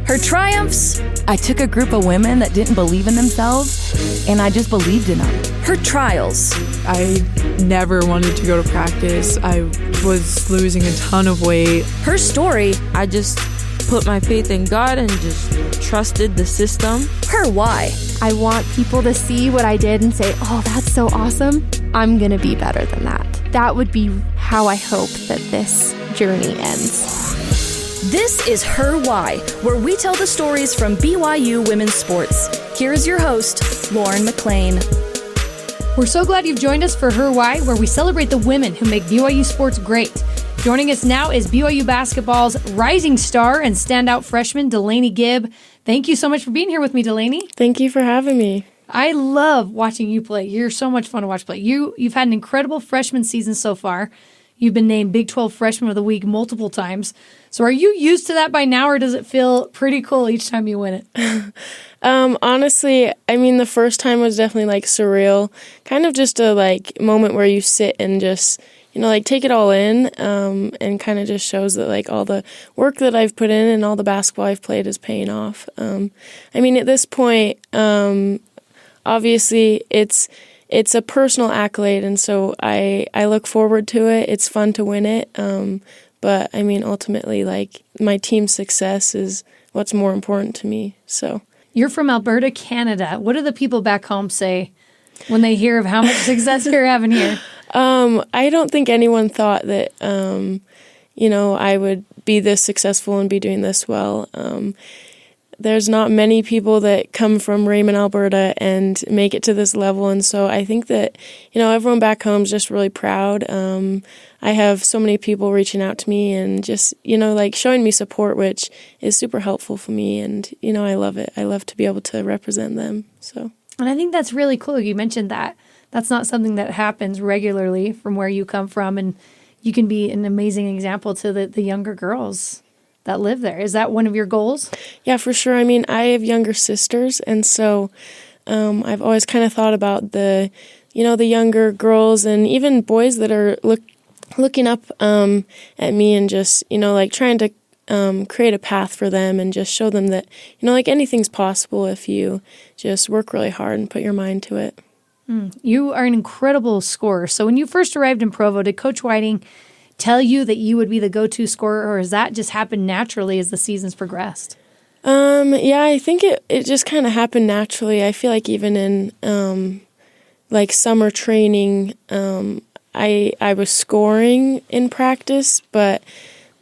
Her triumphs. I took a group of women that didn't believe in themselves, and I just believed in them. Her trials. I never wanted to go to practice. I was losing a ton of weight. Her story. I just put my faith in God and just trusted the system. Her why. I want people to see what I did and say, oh, that's so awesome. I'm going to be better than that. That would be how I hope that this journey ends. This is Her Why, where we tell the stories from BYU women's sports. Here is your host, Lauren McLean. We're so glad you've joined us for Her Why, where we celebrate the women who make BYU sports great. Joining us now is BYU basketball's rising star and standout freshman, Delaney Gibb. Thank you so much for being here with me, Delaney. Thank you for having me. I love watching you play. You're so much fun to watch play. You've had an incredible freshman season so far. You've been named Big 12 Freshman of the Week multiple times. So are you used to that by now, or does it feel pretty cool each time you win it? Honestly, I mean, the first time was definitely surreal. Kind of just a moment where you sit and just take it all in, and kind of just shows that all the work that I've put in and all the basketball I've played is paying off. I mean, at this point, obviously it's a personal accolade, and so I look forward to it. It's fun to win it, but I mean, ultimately, my team's success is what's more important to me. So you're from Alberta, Canada. What do the people back home say when they hear of how much success you're having here? I don't think anyone thought that, I would be this successful and be doing this well. There's not many people that come from Raymond, Alberta and make it to this level. And so I think that, everyone back home is just really proud. I have so many people reaching out to me and just, showing me support, which is super helpful for me. And, I love it. I love to be able to represent them. So. And I think that's really cool. You mentioned that. That's not something that happens regularly from where you come from, and you can be an amazing example to the younger girls that live there. Is that one of your goals? Yeah, for sure. I mean, I have younger sisters, and so I've always kind of thought about the younger girls and even boys that are looking up at me and just, trying to create a path for them and just show them that, anything's possible if you just work really hard and put your mind to it. You are an incredible scorer. So when you first arrived in Provo, did Coach Whiting tell you that you would be the go-to scorer, or has that just happened naturally as the seasons progressed? Yeah, I think it just kind of happened naturally. I feel like even in summer training, I was scoring in practice, but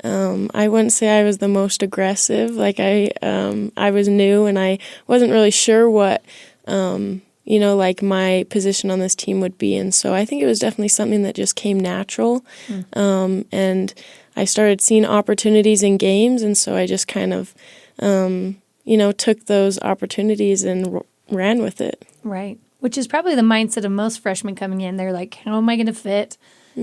I wouldn't say I was the most aggressive. I was new and I wasn't really sure what my position on this team would be. And so I think it was definitely something that just came natural. And I started seeing opportunities in games. And so I just kind of, took those opportunities and ran with it. Right. Which is probably the mindset of most freshmen coming in. They're like, how am I going to fit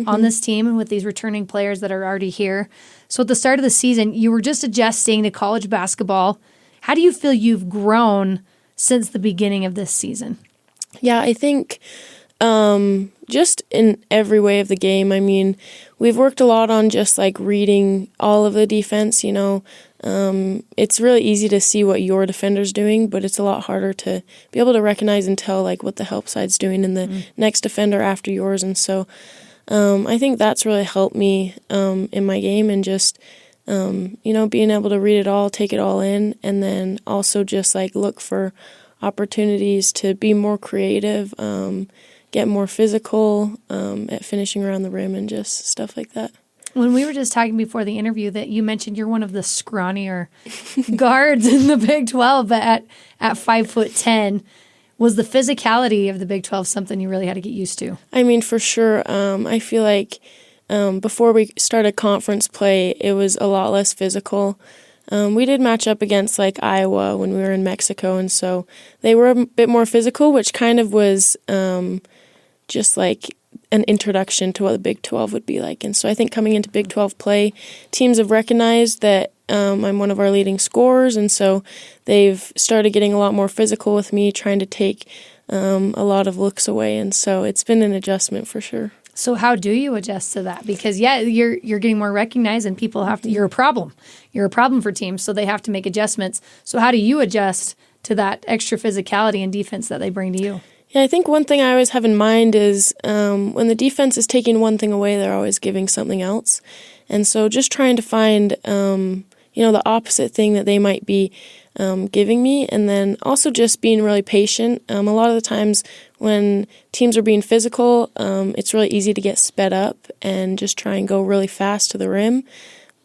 on this team and with these returning players that are already here? So at the start of the season, you were just adjusting to college basketball. How do you feel you've grown since the beginning of this season? Yeah, I think just in every way of the game. I mean, we've worked a lot on just reading all of the defense, It's really easy to see what your defender's doing, but it's a lot harder to be able to recognize and tell what the help side's doing and the next defender after yours. And so I think that's really helped me in my game and just, being able to read it all, take it all in, and then also just look for opportunities to be more creative, get more physical at finishing around the rim and just stuff like that. When we were just talking before the interview that you mentioned you're one of the scrawnier guards in the Big 12, but at 5'10", was the physicality of the Big 12 something you really had to get used to? I mean, for sure. I feel like before we started conference play, it was a lot less physical. We did match up against Iowa when we were in Mexico, and so they were a bit more physical, which kind of was just an introduction to what the Big 12 would be like. And so I think coming into Big 12 play, teams have recognized that I'm one of our leading scorers, and so they've started getting a lot more physical with me, trying to take a lot of looks away, and so it's been an adjustment for sure. So how do you adjust to that? Because you're getting more recognized, and people have to. You're a problem. You're a problem for teams, so they have to make adjustments. So how do you adjust to that extra physicality and defense that they bring to you? Yeah, I think one thing I always have in mind is when the defense is taking one thing away, they're always giving something else. And so just trying to find, the opposite thing that they might be giving me, and then also just being really patient. A lot of the times when teams are being physical, it's really easy to get sped up and just try and go really fast to the rim.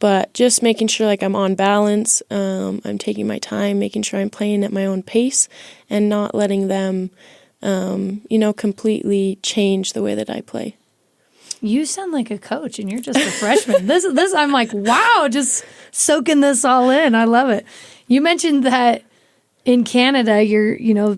But just making sure like I'm on balance, I'm taking my time, making sure I'm playing at my own pace and not letting them, completely change the way that I play. You sound like a coach, and you're just a freshman. This I'm like, wow, just soaking this all in. I love it. You mentioned that in Canada,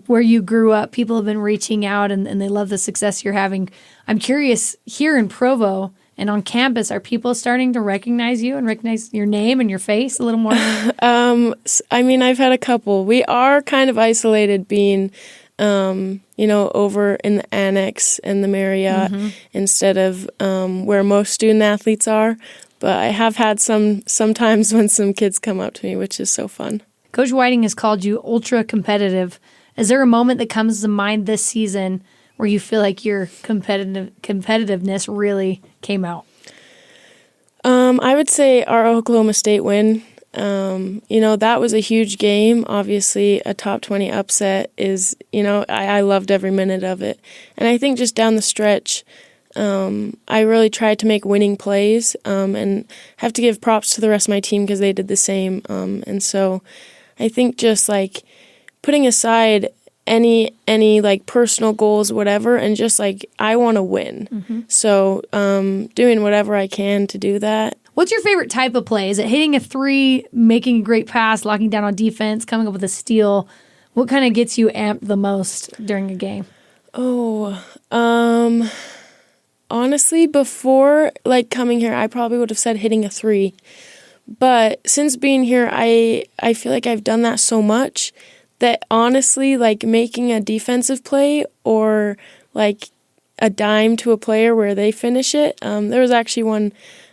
where you grew up, people have been reaching out and they love the success you're having. I'm curious, here in Provo and on campus, are people starting to recognize you and recognize your name and your face a little more? I've had a couple. We are kind of isolated being over in the annex and the Marriott instead of where most student athletes are. But I have had sometimes when some kids come up to me, which is so fun. Coach Whiting has called you ultra competitive. Is there a moment that comes to mind this season where you feel like your competitiveness really came out? I would say our Oklahoma State win. That was a huge game. Obviously, a top 20 upset is, I loved every minute of it. And I think just down the stretch, I really tried to make winning plays and have to give props to the rest of my team because they did the same. And so I think just like putting aside any like personal goals, whatever, and just like I want to win. So doing whatever I can to do that. What's your favorite type of play? Is it hitting a three, making a great pass, locking down on defense, coming up with a steal? What kind of gets you amped the most during a game? Honestly, before like coming here, I probably would have said hitting a three. But since being here, I feel like I've done that so much that honestly, like making a defensive play or like a dime to a player where they finish it. There was actually one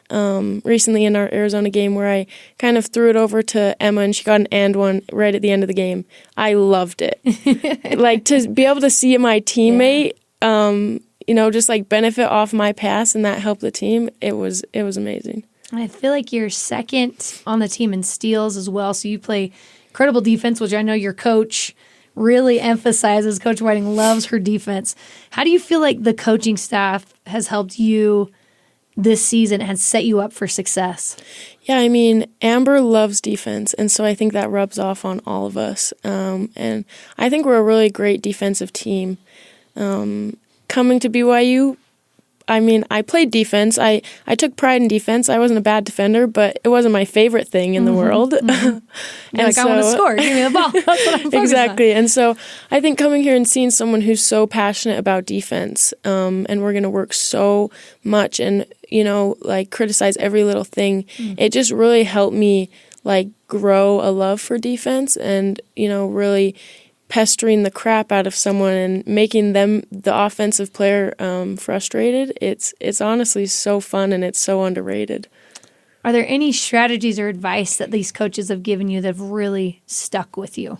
recently in our Arizona game where I kind of threw it over to Emma and she got an and one right at the end of the game. I loved it. Like to be able to see my teammate, just like benefit off my pass and that helped the team. It was amazing. I feel like you're second on the team in steals as well. So you play incredible defense, which I know your coach really emphasizes. Coach Whiting loves her defense. How do you feel like the coaching staff has helped you this season, has set you up for success? Yeah, I mean, Amber loves defense, and so I think that rubs off on all of us. And I think we're a really great defensive team. Coming to BYU, I mean, I played defense. I took pride in defense. I wasn't a bad defender, but it wasn't my favorite thing in the world. You're like, I want to score. Give me the ball. That's what I'm focused exactly. on. And so I think coming here and seeing someone who's so passionate about defense, and we're going to work so much and, like criticize every little thing, it just really helped me like grow a love for defense and, really pestering the crap out of someone and making them, the offensive player, frustrated. It's honestly so fun and it's so underrated. Are there any strategies or advice that these coaches have given you that have really stuck with you?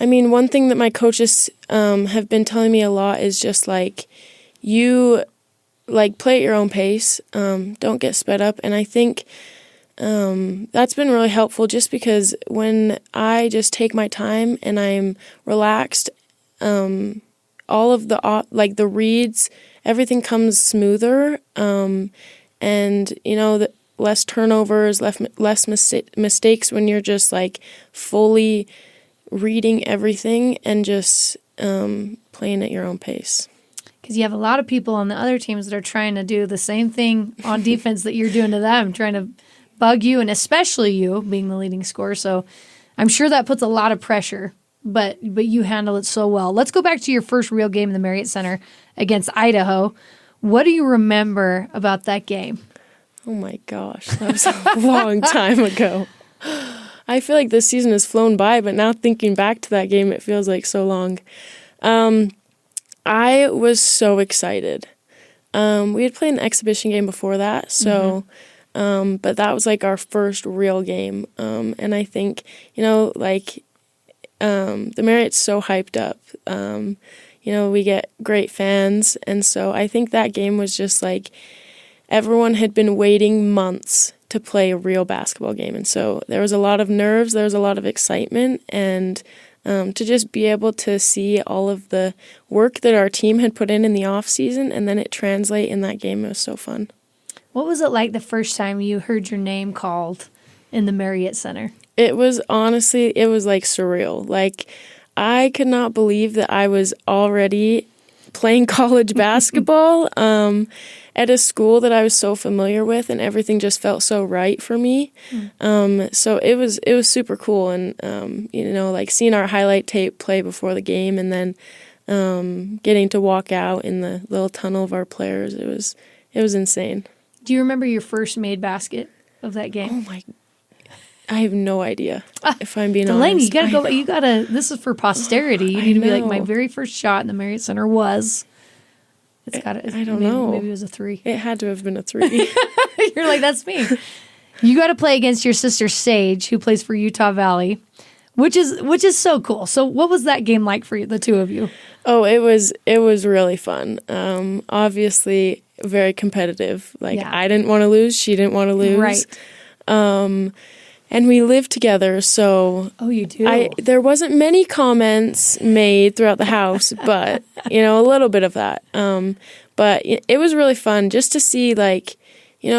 I mean, one thing that my coaches have been telling me a lot is just like, you like play at your own pace, don't get sped up. And I think that's been really helpful just because when I just take my time and I'm relaxed, all of the reads, everything comes smoother, and the less turnovers, less mistakes when you're just like fully reading everything and just playing at your own pace. Because you have a lot of people on the other teams that are trying to do the same thing on defense that you're doing to them, trying to bug you, and especially you being the leading scorer. So I'm sure that puts a lot of pressure, but you handle it so well. Let's go back to your first real game in the Marriott Center against Idaho. What do you remember about that game? Oh my gosh, that was a long time ago. I feel like this season has flown by, but now thinking back to that game, it feels like so long. I was so excited. We had played an exhibition game before that, so but that was like our first real game. And I think, the Marriott's so hyped up. We get great fans, and so I think that game was just like everyone had been waiting months to play a real basketball game, and so there was a lot of nerves, there was a lot of excitement, and to just be able to see all of the work that our team had put in the off season, and then it translate in that game, it was so fun. What was it like the first time you heard your name called in the Marriott Center? It was honestly, it was like surreal. Like, I could not believe that I was already playing college basketball at a school that I was so familiar with, and everything just felt so right for me. So it was super cool, and like seeing our highlight tape play before the game, and then getting to walk out in the little tunnel of our players, it was insane. Do you remember your first made basket of that game? Oh my! I have no idea. If I'm being Delaney, honest, you gotta go. You gotta. This is for posterity. You need to be like, my very first shot in the Marriott Center was. It's got. I don't know. Maybe it was a 3. It had to have been a 3. You're like, that's me. You got to play against your sister Sage, who plays for Utah Valley, which is so cool. So, what was that game like for you, the two of you? Oh, it was really fun. Obviously, very competitive. Like, I didn't want to lose. She didn't want to lose. Right. And we lived together, so oh, you do. There wasn't many comments made throughout the house, but a little bit of that. But it was really fun just to see, like,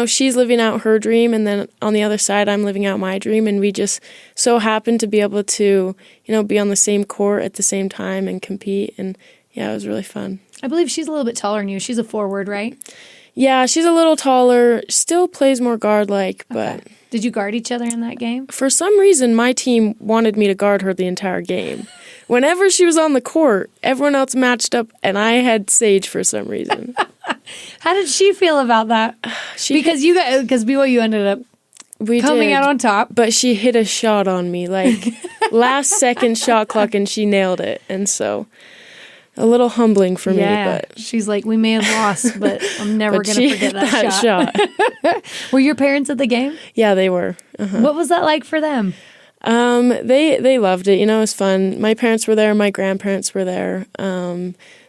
she's living out her dream, and then on the other side, I'm living out my dream, and we just so happened to be able to, be on the same court at the same time and compete, and it was really fun. I believe she's a little bit taller than you. She's a forward, right? Yeah, she's a little taller, still plays more guard-like, but... Okay. Did you guard each other in that game? For some reason, my team wanted me to guard her the entire game. Whenever she was on the court, everyone else matched up, and I had Sage for some reason. How did she feel about that? Because BYU ended up coming out on top. But she hit a shot on me, like last second shot clock, and she nailed it. And so... a little humbling for me, but she's like, we may have lost, but I'm never going to forget that shot. Were your parents at the game? Yeah, they were. What was that like for them? They loved it. It was fun. My parents were there. My grandparents were there.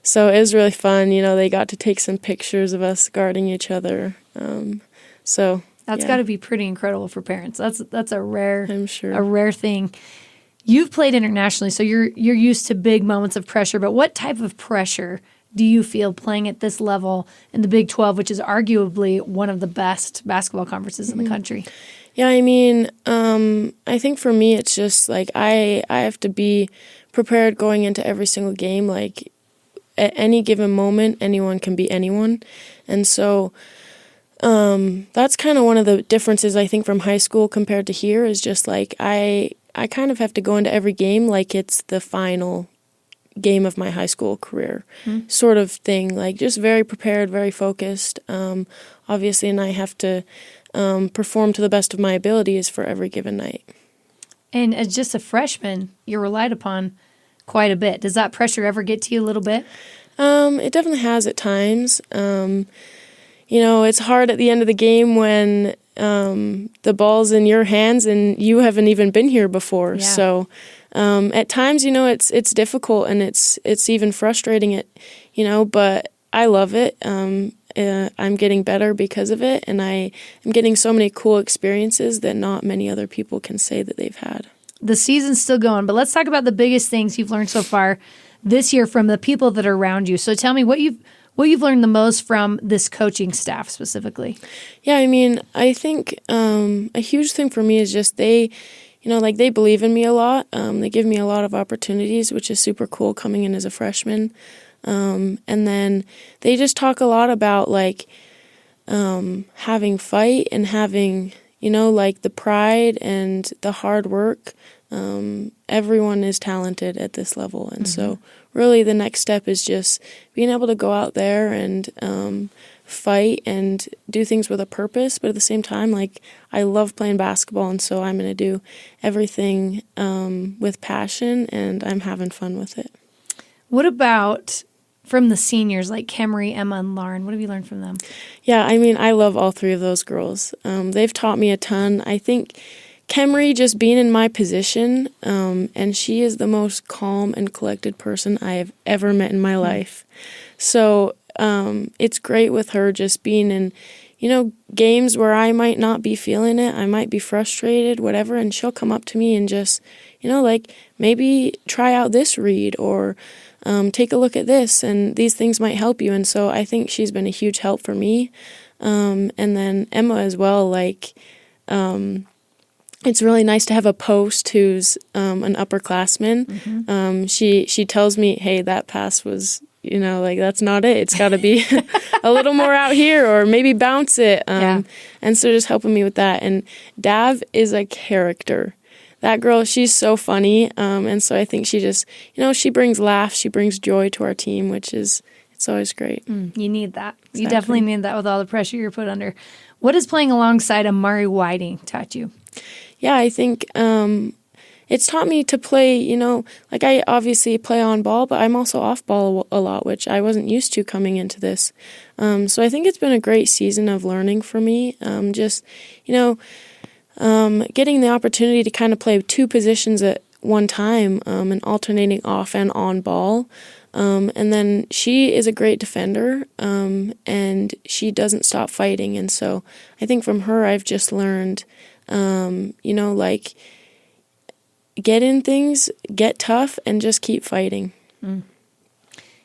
So it was really fun. They got to take some pictures of us guarding each other. So that's got to be pretty incredible for parents. That's a rare, I'm sure, a rare thing. You've played internationally, so you're used to big moments of pressure, but what type of pressure do you feel playing at this level in the Big 12, which is arguably one of the best basketball conferences in the country? Yeah, I think for me it's just like I have to be prepared going into every single game. Like at any given moment, anyone can beat anyone. And so that's kind of one of the differences I think from high school compared to here is just like I kind of have to go into every game like it's the final game of my high school career sort of thing, like just very prepared, very focused, obviously, and I have to perform to the best of my abilities for every given night. And as just a freshman, you're relied upon quite a bit. Does that pressure ever get to you a little bit? It definitely has at times. It's hard at the end of the game when the ball's in your hands and you haven't even been here before. Yeah. So at times, it's difficult and it's even frustrating. But I love it. I'm getting better because of it, and I am getting so many cool experiences that not many other people can say that they've had. The season's still going, but let's talk about the biggest things you've learned so far this year from the people that are around you. So tell me what you've learned the most from this coaching staff specifically. Yeah, I think a huge thing for me is just they believe in me a lot. They give me a lot of opportunities, which is super cool coming in as a freshman. And then they just talk a lot about having fight and having, the pride and the hard work. Everyone is talented at this level. And so really the next step is just being able to go out there and fight and do things with a purpose. But at the same time, I love playing basketball. And so I'm going to do everything with passion, and I'm having fun with it. What about from the seniors like Kemery, Emma, and Lauren? What have you learned from them? Yeah, I mean, I love all three of those girls. They've taught me a ton. I think Kemery, just being in my position, and she is the most calm and collected person I have ever met in my life. So it's great with her just being in, games where I might not be feeling it. I might be frustrated, whatever, and she'll come up to me and just, maybe try out this read or take a look at this, and these things might help you. And so I think she's been a huge help for me. And then Emma as well, it's really nice to have a post who's an upperclassman. Mm-hmm. She tells me, hey, that pass was, that's not it. It's got to be a little more out here, or maybe bounce it. And so just helping me with that. And Dav is a character. That girl, she's so funny. And so I think she just, she brings laughs, she brings joy to our team, which is, it's always great. You need that. Exactly. You definitely need that with all the pressure you're put under. What has playing alongside Amari Whiting taught you? Yeah, I think it's taught me to play, I obviously play on ball, but I'm also off ball a lot, which I wasn't used to coming into this. So I think it's been a great season of learning for me. Getting the opportunity to kind of play two positions at one time and alternating off and on ball. And then she is a great defender, and she doesn't stop fighting. And so I think from her, I've just learned, get in things, get tough, and just keep fighting.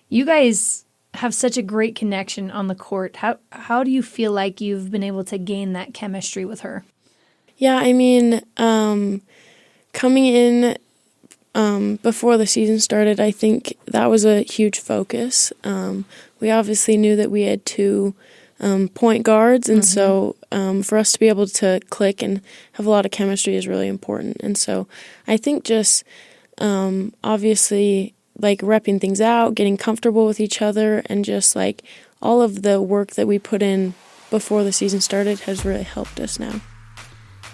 You guys have such a great connection on the court. How do you feel like you've been able to gain that chemistry with her? Yeah, I mean, coming in before the season started, I think that was a huge focus. We obviously knew that we had two point guards, and so for us to be able to click and have a lot of chemistry is really important. And so I think just obviously repping things out, getting comfortable with each other, and just all of the work that we put in before the season started has really helped us now.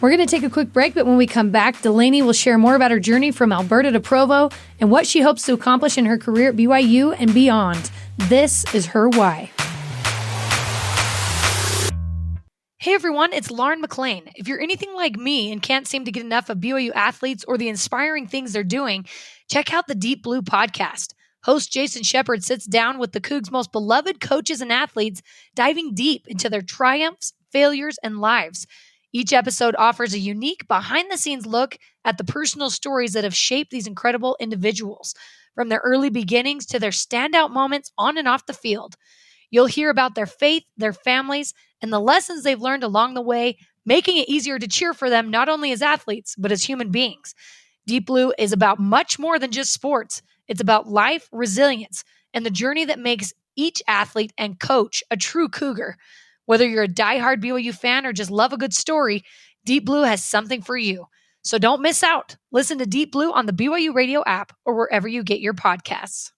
We're going to take a quick break, but when we come back, Delaney will share more about her journey from Alberta to Provo and what she hopes to accomplish in her career at BYU and beyond. This is Her Why. Hey everyone, it's Lauren McLean. If you're anything like me and can't seem to get enough of BYU athletes or the inspiring things they're doing, check out the Deep Blue podcast. Host Jason Shepard sits down with the Cougs' most beloved coaches and athletes, diving deep into their triumphs, failures, and lives. Each episode offers a unique behind-the-scenes look at the personal stories that have shaped these incredible individuals, from their early beginnings to their standout moments on and off the field. You'll hear about their faith, their families, and the lessons they've learned along the way, making it easier to cheer for them not only as athletes, but as human beings. Deep Blue is about much more than just sports. It's about life, resilience, and the journey that makes each athlete and coach a true Cougar. Whether you're a diehard BYU fan or just love a good story, Deep Blue has something for you. So don't miss out. Listen to Deep Blue on the BYU radio app or wherever you get your podcasts.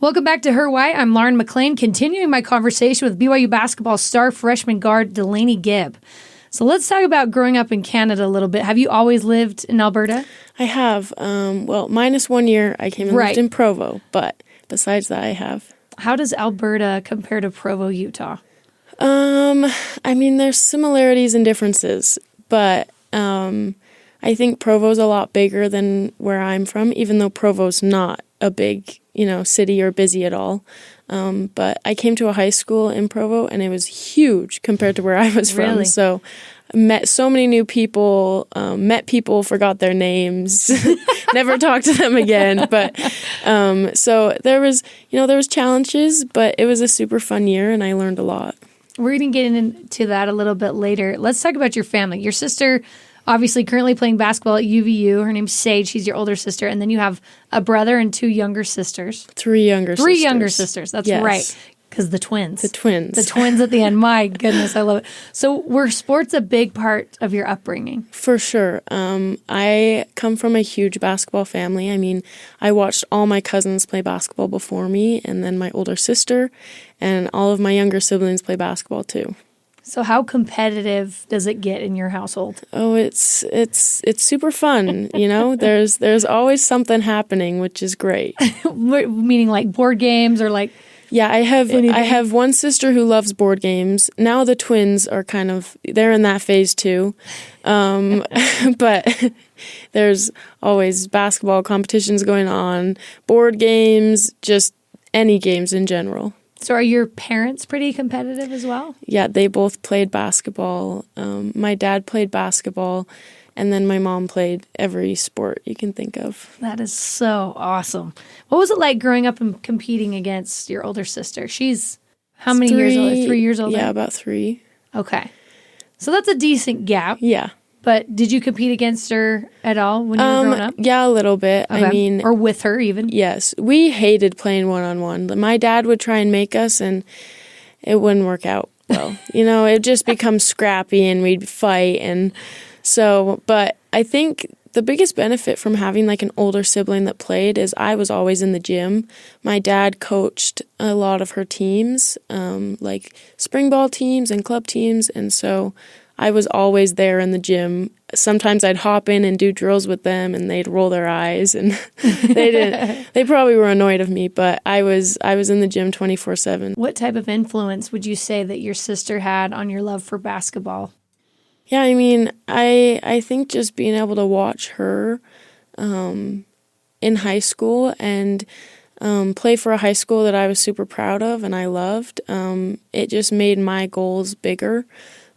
Welcome back to Her Why. I'm Lauren McLean, continuing my conversation with BYU basketball star freshman guard Delaney Gibb. So let's talk about growing up in Canada a little bit. Have you always lived in Alberta? I have. Minus 1 year, I came and lived in Provo, but besides that, I have. How does Alberta compare to Provo, Utah? There's similarities and differences, but I think Provo's a lot bigger than where I'm from, even though Provo's not a big, city or busy at all. But I came to a high school in Provo, and it was huge compared to where I was from. So I met so many new people, forgot their names, never talked to them again. But so there was challenges, but it was a super fun year, and I learned a lot. We're going to get into that a little bit later. Let's talk about your family. Your sister, obviously currently playing basketball at UVU. Her name's Sage. She's your older sister. And then you have a brother and two younger sisters. Three younger sisters. That's right. Because the twins. The twins at the end. My goodness, I love it. So were sports a big part of your upbringing? For sure. I come from a huge basketball family. I watched all my cousins play basketball before me, and then my older sister, and all of my younger siblings play basketball too. So how competitive does it get in your household? Oh, it's super fun. There's always something happening, which is great. Meaning like board games or like. Yeah, I have one sister who loves board games. Now the twins are they're in that phase too. But there's always basketball competitions going on, board games, just any games in general. So are your parents pretty competitive as well? Yeah, they both played basketball. My dad played basketball, and then my mom played every sport you can think of. That is so awesome. What was it like growing up and competing against your older sister? She's how many years older? 3 years older? Yeah, about 3. Okay. So that's a decent gap. Yeah. But did you compete against her at all when you were growing up? Yeah, a little bit. Okay. Or with her even? Yes. We hated playing one-on-one. My dad would try and make us, and it wouldn't work out well. It just becomes scrappy, and we'd fight. And so, but I think the biggest benefit from having like an older sibling that played is I was always in the gym. My dad coached a lot of her teams, like spring ball teams and club teams, and so I was always there in the gym. Sometimes I'd hop in and do drills with them, and they'd roll their eyes, and they probably were annoyed of me, but I was in the gym 24/7. What type of influence would you say that your sister had on your love for basketball? Yeah, I think just being able to watch her in high school and play for a high school that I was super proud of and I loved, it just made my goals bigger.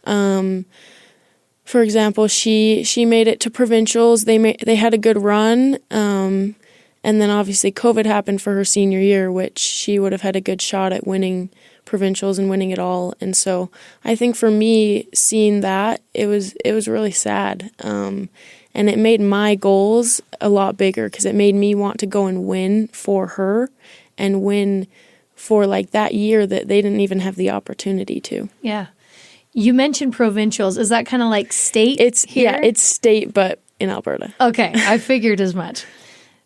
For example, she made it to provincials. They had a good run, and then obviously COVID happened for her senior year, which she would have had a good shot at winning provincials and winning it all. And so I think for me, seeing that, it was really sad, and it made my goals a lot bigger because it made me want to go and win for her and win for like that year that they didn't even have the opportunity to. Yeah. You mentioned provincials. Is that kind of like state here? Yeah, it's state, but in Alberta. Okay, I figured as much.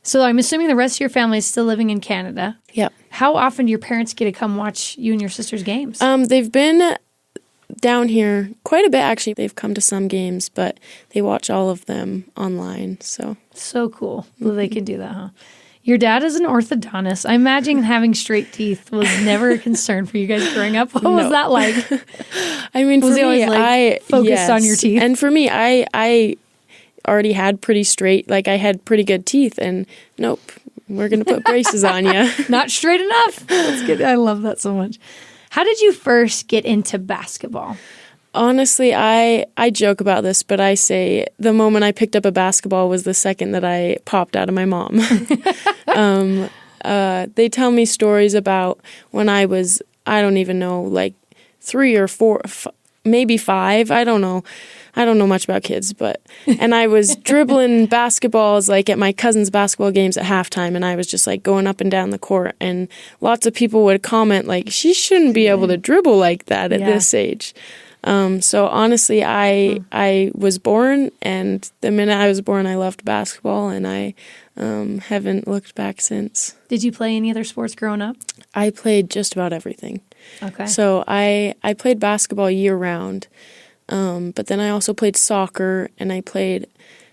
So I'm assuming the rest of your family is still living in Canada. Yep. How often do your parents get to come watch you and your sister's games? They've been down here quite a bit, actually. They've come to some games, but they watch all of them online. So cool. Well, they can do that, huh? Your dad is an orthodontist. I imagine having straight teeth was never a concern for you guys growing up. What was that like? Was he always focused on your teeth? And for me, I already had pretty straight, like I had pretty good teeth, and nope, we're going to put braces on you. Not straight enough. That's good. I love that so much. How did you first get into basketball? Honestly, I joke about this, but I say the moment I picked up a basketball was the second that I popped out of my mom. They tell me stories about when I was, I don't even know, like 3 or 4, maybe 5. I don't know much about kids, and I was dribbling basketballs like at my cousin's basketball games at halftime, and I was just like going up and down the court, and lots of people would comment like, she shouldn't be able to dribble like that at this age. So honestly, I was born, and the minute I was born, I loved basketball, and I haven't looked back since. Did you play any other sports growing up? I played just about everything. Okay. So I played basketball year round, but then I also played soccer, and I played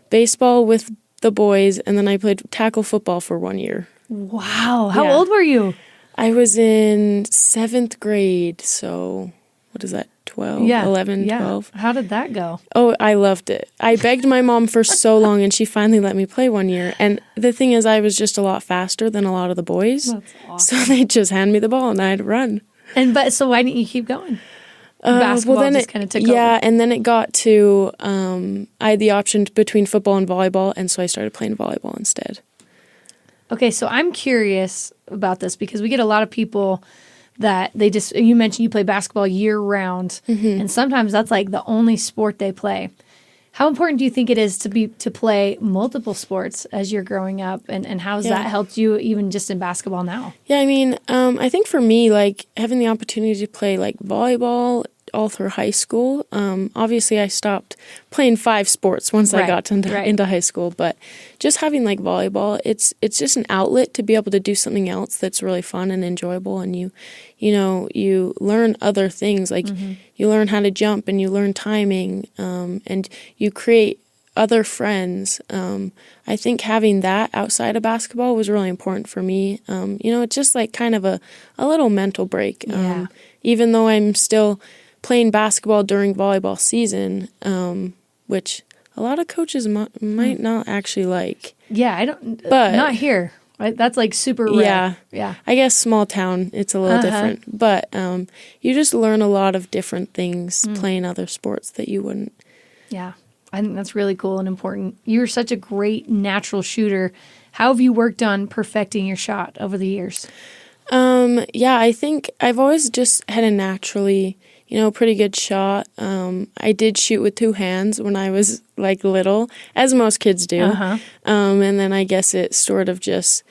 baseball with the boys, and then I played tackle football for 1 year. Wow. How old were you? I was in 7th grade, so what is that? 11, 12. How did that go? Oh, I loved it. I begged my mom for so long, and she finally let me play 1 year. And the thing is, I was just a lot faster than a lot of the boys. That's awesome. So they'd just hand me the ball, and I'd run. So why didn't you keep going? Basketball just kind of took over. Yeah, and then it got to, I had the option between football and volleyball, and so I started playing volleyball instead. Okay, so I'm curious about this because we get a lot of people that you mentioned you play basketball year round, and sometimes that's like the only sport they play. How important do you think it is to play multiple sports as you're growing up, and how has that helped you even just in basketball now? Yeah, I think for me, like having the opportunity to play like volleyball, all through high school. Obviously, I stopped playing 5 sports once I got into high school, but just having like volleyball, it's just an outlet to be able to do something else that's really fun and enjoyable, and you learn other things, like you learn how to jump and you learn timing, and you create other friends. I think having that outside of basketball was really important for me. It's just like kind of a little mental break. Even though I'm still playing basketball during volleyball season, which a lot of coaches might not actually like. Yeah, I don't. But not here. Right? That's like super rare. Yeah. I guess small town, it's a little different. But you just learn a lot of different things playing other sports that you wouldn't. Yeah. I think that's really cool and important. You're such a great natural shooter. How have you worked on perfecting your shot over the years? I think I've always just had a naturally, pretty good shot. I did shoot with 2 hands when I was like little, as most kids do. And then I guess it sort of just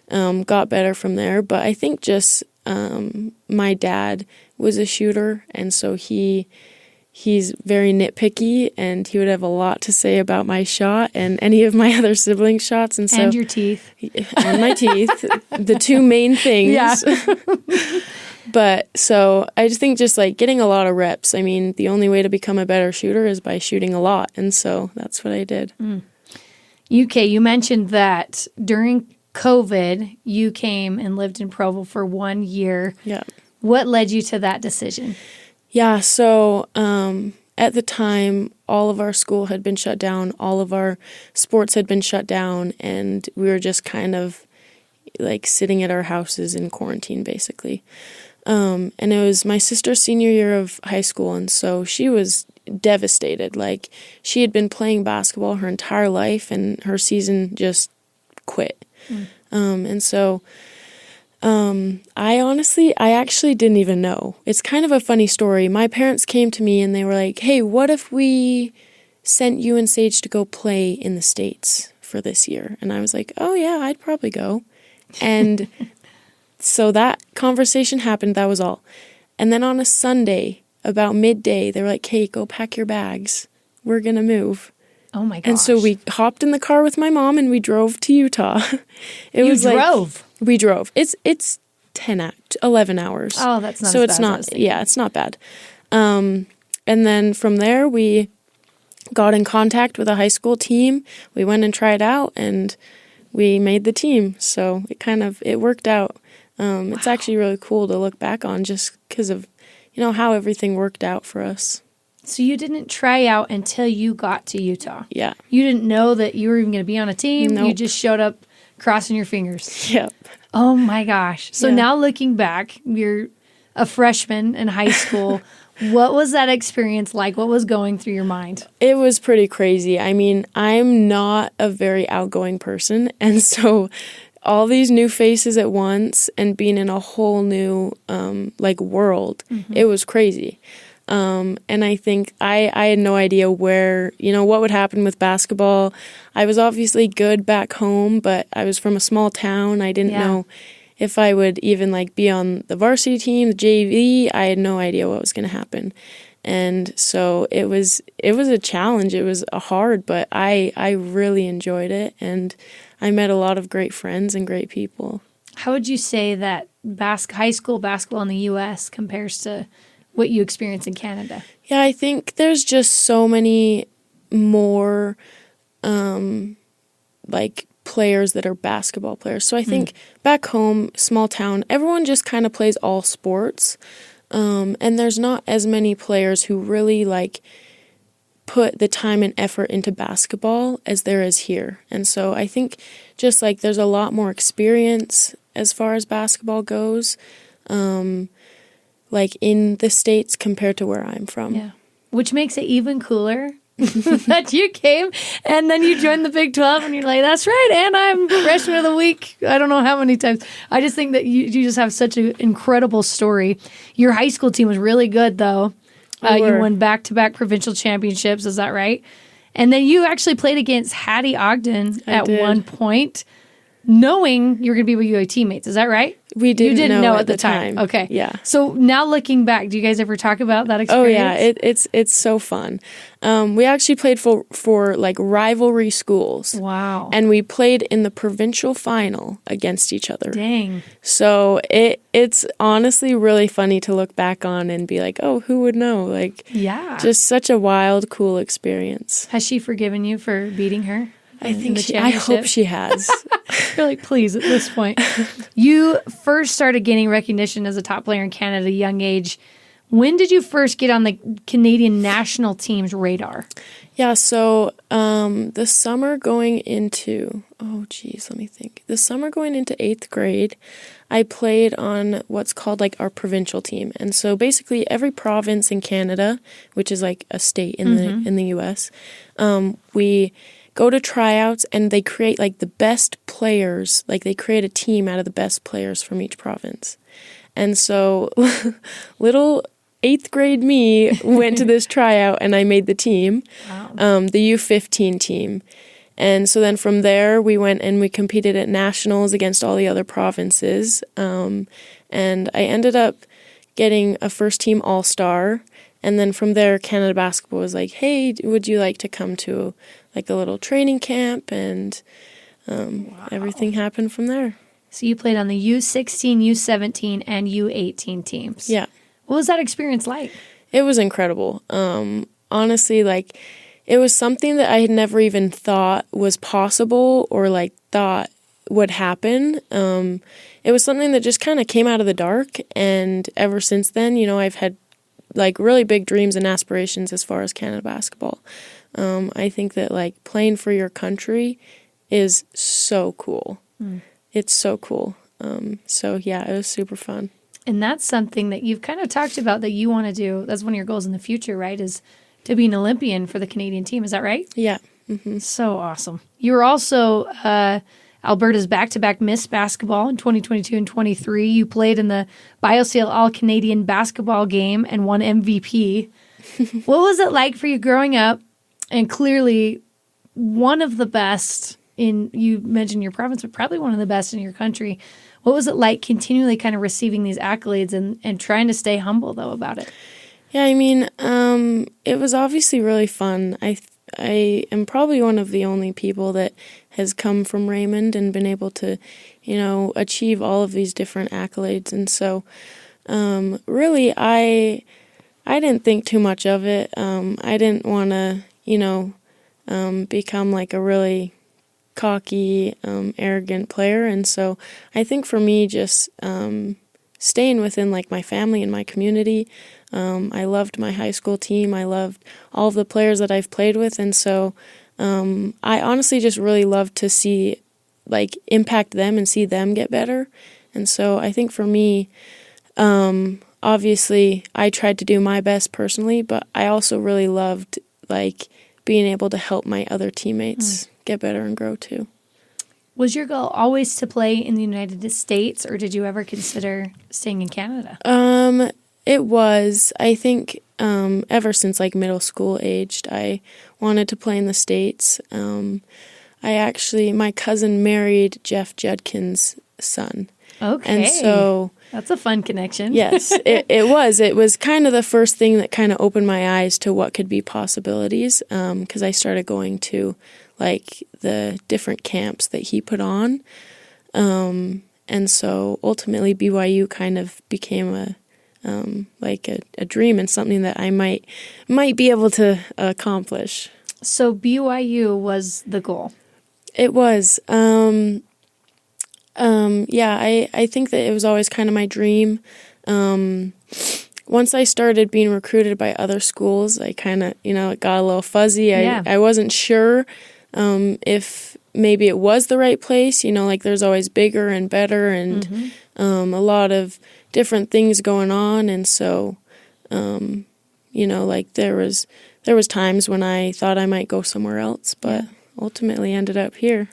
got better from there. But I think just my dad was a shooter, and so he's very nitpicky, and he would have a lot to say about my shot and any of my other siblings' shots. And your teeth. And my teeth, the 2 main things. Yeah. But so I just think just like getting a lot of reps. I mean, the only way to become a better shooter is by shooting a lot. And so that's what I did. UK, you mentioned that during COVID, you came and lived in Provo for 1 year. Yeah. What led you to that decision? Yeah, so at the time, all of our school had been shut down, all of our sports had been shut down, and we were just kind of like sitting at our houses in quarantine, basically. And it was my sister's senior year of high school, and so she was devastated. Like, she had been playing basketball her entire life, and her season just quit. And so I actually didn't even know. It's kind of a funny story. My parents came to me and they were like, hey, what if we sent you and Sage to go play in the States for this year? And I was like, oh yeah, I'd probably go. And so that conversation happened. That was all. And then on a Sunday, about midday, they were like, hey, go pack your bags. We're going to move. Oh my gosh. And so we hopped in the car with my mom and we drove to Utah. You drove? We drove. It's 11 hours. Oh, that's not so as it's bad not. as I was thinking. Yeah, it's not bad. And then from there we got in contact with a high school team. We went and tried out and we made the team. So it worked out. It's actually really cool to look back on just because of how everything worked out for us. So you didn't try out until you got to Utah? Yeah. You didn't know that you were even going to be on a team? Nope. You just showed up crossing your fingers? Yep. Oh my gosh. So now looking back, you're a freshman in high school. What was that experience like? What was going through your mind? It was pretty crazy. I mean, I'm not a very outgoing person, and so all these new faces at once and being in a whole new world, it was crazy. And I think I had no idea where, what would happen with basketball. I was obviously good back home, but I was from a small town. I didn't know if I would even be on the varsity team, the JV. I had no idea what was going to happen. And so it was a challenge. It was hard, but I really enjoyed it. And I met a lot of great friends and great people. How would you say that high school basketball in the U.S. compares to what you experience in Canada? Yeah, I think there's just so many more players that are basketball players. So I think back home, small town, everyone just kind of plays all sports. And there's not as many players who really put the time and effort into basketball as there is here. And so I think just there's a lot more experience as far as basketball goes. In the States compared to where I'm from. Yeah. Which makes it even cooler that you came and then you joined the Big 12 and you're like, that's right, and I'm freshman of the week. I don't know how many times. I just think that you just have such an incredible story. Your high school team was really good, though. You won back-to-back provincial championships, is that right? And then you actually played against Hattie Ogden at one point. knowing you're going to be BYU teammates. Is that right? We didn't, you didn't know at the time. Okay. Yeah. So now looking back, do you guys ever talk about that experience? Oh yeah, it's so fun. We actually played for like rivalry schools. Wow. And we played in the provincial final against each other. Dang. So it's honestly really funny to look back on and be like, oh, who would know? Like, yeah, just such a wild, cool experience. Has she forgiven you for beating her? I hope she has. You're like, please, at this point. You first started gaining recognition as a top player in Canada at a young age. When did you first get on the Canadian national team's radar? Yeah, so the summer going into, the summer going into 8th grade, I played on what's called like our provincial team. And so basically every province in Canada, which is like a state in the US, we go to tryouts and they create like the best players, like they create a team out of the best players from each province. And so little 8th grade me went to this tryout and I made the team, the U15 team. And so then from there we went and we competed at nationals against all the other provinces. And I ended up getting a first team all-star. And then from there, Canada Basketball was like, hey, would you like to come to like a little training camp? And everything happened from there. So you played on the U16, U17, and U18 teams. Yeah. What was that experience like? It was incredible. Honestly, like it was something that I had never even thought was possible or like thought would happen. It was something that just kind of came out of the dark. And ever since then, you know, I've had like really big dreams and aspirations as far as Canada Basketball. I think that like playing for your country is so cool. It's so cool. So yeah, it was super fun. And that's something that you've kind of talked about that you want to do. That's one of your goals in the future, right? Is to be an Olympian for the Canadian team. Is that right? Yeah. So awesome. You were also Alberta's back-to-back Miss Basketball in 2022 and 23. You played in the BioSale All-Canadian basketball game and won MVP. What was it like for you growing up and clearly one of the best in, you mentioned your province, but probably one of the best in your country. What was it like continually kind of receiving these accolades and trying to stay humble, though, about it? Yeah, I mean, it was obviously really fun. I am probably one of the only people that has come from Raymond and been able to, you know, achieve all of these different accolades. And so really, I didn't think too much of it. I didn't want to, you know, become like a really cocky, arrogant player. And so I think for me, just staying within like my family and my community, I loved my high school team. I loved all of the players that I've played with. And so I honestly just really love to see, like, impact them and see them get better. And so I think for me, obviously I tried to do my best personally, but I also really loved, like, being able to help my other teammates get better and grow too. Was your goal always to play in the United States, or did you ever consider staying in Canada? It was. I think ever since like middle school aged, I wanted to play in the States. My cousin married Jeff Judkin's son. Okay. And so that's a fun connection. Yes, it was. It was kind of the first thing that kind of opened my eyes to what could be possibilities, because I started going to like the different camps that he put on. And so ultimately BYU kind of became a dream and something that I might be able to accomplish. So BYU was the goal. It was. I think that it was always kind of my dream. Once I started being recruited by other schools, I kind of, it got a little fuzzy. I wasn't sure if maybe it was the right place. Like there's always bigger and better and a lot of different things going on. And so, like there was times when I thought I might go somewhere else, but ultimately ended up here.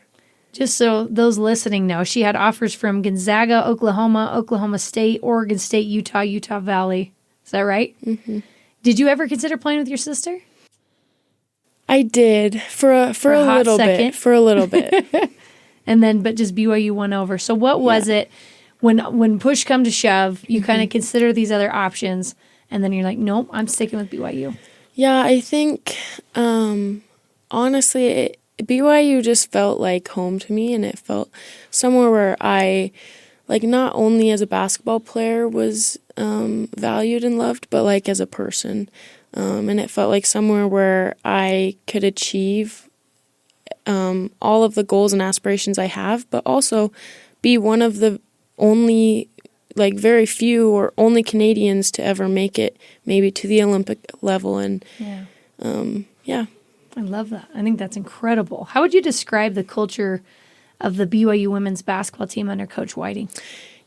Just so those listening know, she had offers from Gonzaga, Oklahoma, Oklahoma State, Oregon State, Utah, Utah Valley. Is that right? Mm-hmm. Did you ever consider playing with your sister? I did for a little second. bit. For a little bit. but just BYU won over. So what was it when push come to shove, you kind of consider these other options, and then you're like, nope, I'm sticking with BYU? Yeah, I think, honestly, BYU just felt like home to me, and it felt somewhere where I, like, not only as a basketball player was valued and loved, but like as a person. And it felt like somewhere where I could achieve all of the goals and aspirations I have, but also be one of the only, like, very few or only Canadians to ever make it maybe to the Olympic level. And I love that. I think that's incredible. How would you describe the culture of the BYU women's basketball team under Coach Whiting?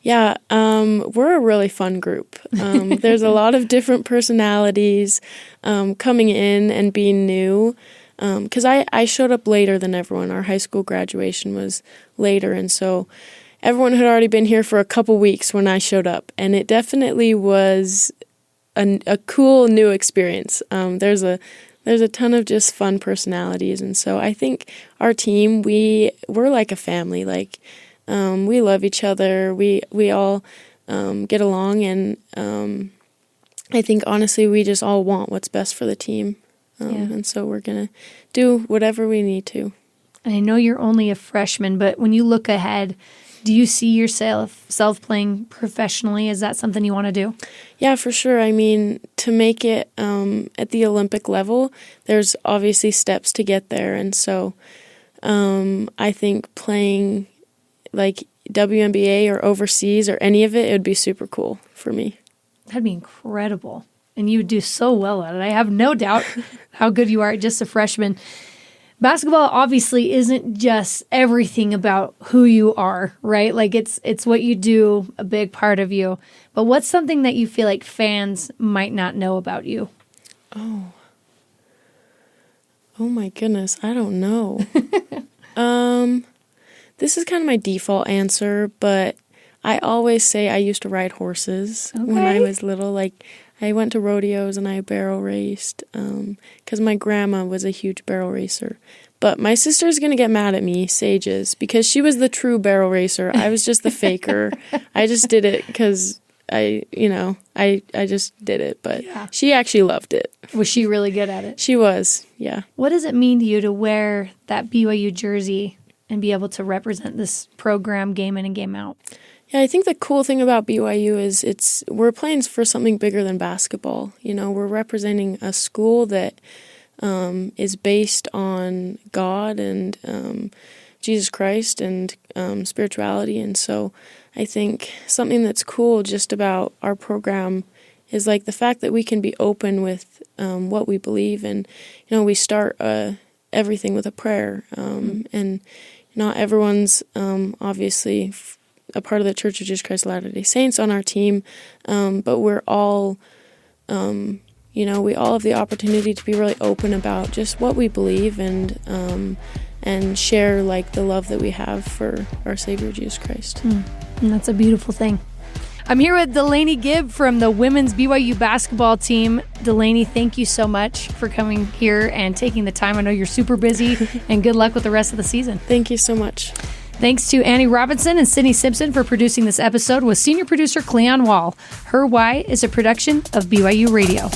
Yeah, we're a really fun group. There's a lot of different personalities coming in and being new. Because I showed up later than everyone. Our high school graduation was later, and so everyone had already been here for a couple weeks when I showed up. And it definitely was a cool new experience. There's a ton of just fun personalities, and so I think our team, we're like a family. Like, we love each other. We all get along, and I think honestly we just all want what's best for the team, and so we're gonna do whatever we need to. I know you're only a freshman, but when you look ahead, do you see yourself playing professionally? Is that something you want to do? Yeah, for sure. I mean, to make it at the Olympic level, there's obviously steps to get there. And so I think playing like WNBA or overseas or any of it, it would be super cool for me. That'd be incredible. And you would do so well at it. I have no doubt how good you are, just a freshman. Basketball obviously isn't just everything about who you are, right? Like it's what you do, a big part of you. But what's something that you feel like fans might not know about you? Oh my goodness, I don't know. This is kind of my default answer, but I always say I used to ride horses when I was little. Like, I went to rodeos and I barrel raced because my grandma was a huge barrel racer. But my sister's going to get mad at me, Sage is, because she was the true barrel racer. I was just the faker. I just did it because I just did it. But she actually loved it. Was she really good at it? She was, yeah. What does it mean to you to wear that BYU jersey and be able to represent this program game in and game out? Yeah, I think the cool thing about BYU is we're playing for something bigger than basketball. You know, we're representing a school that is based on God and Jesus Christ and spirituality. And so I think something that's cool just about our program is like the fact that we can be open with what we believe. And, you know, we start everything with a prayer. And not everyone's obviously a part of the Church of Jesus Christ of Latter-day Saints on our team, but we're all, we all have the opportunity to be really open about just what we believe and share like the love that we have for our Savior Jesus Christ. And that's a beautiful thing. I'm here with Delaney Gibb from the women's BYU basketball team. Delaney, thank you so much for coming here and taking the time. I know you're super busy, and good luck with the rest of the season. Thank you so much. Thanks to Annie Robinson and Sydney Simpson for producing this episode with senior producer Cleon Wall. Her Why is a production of BYU Radio.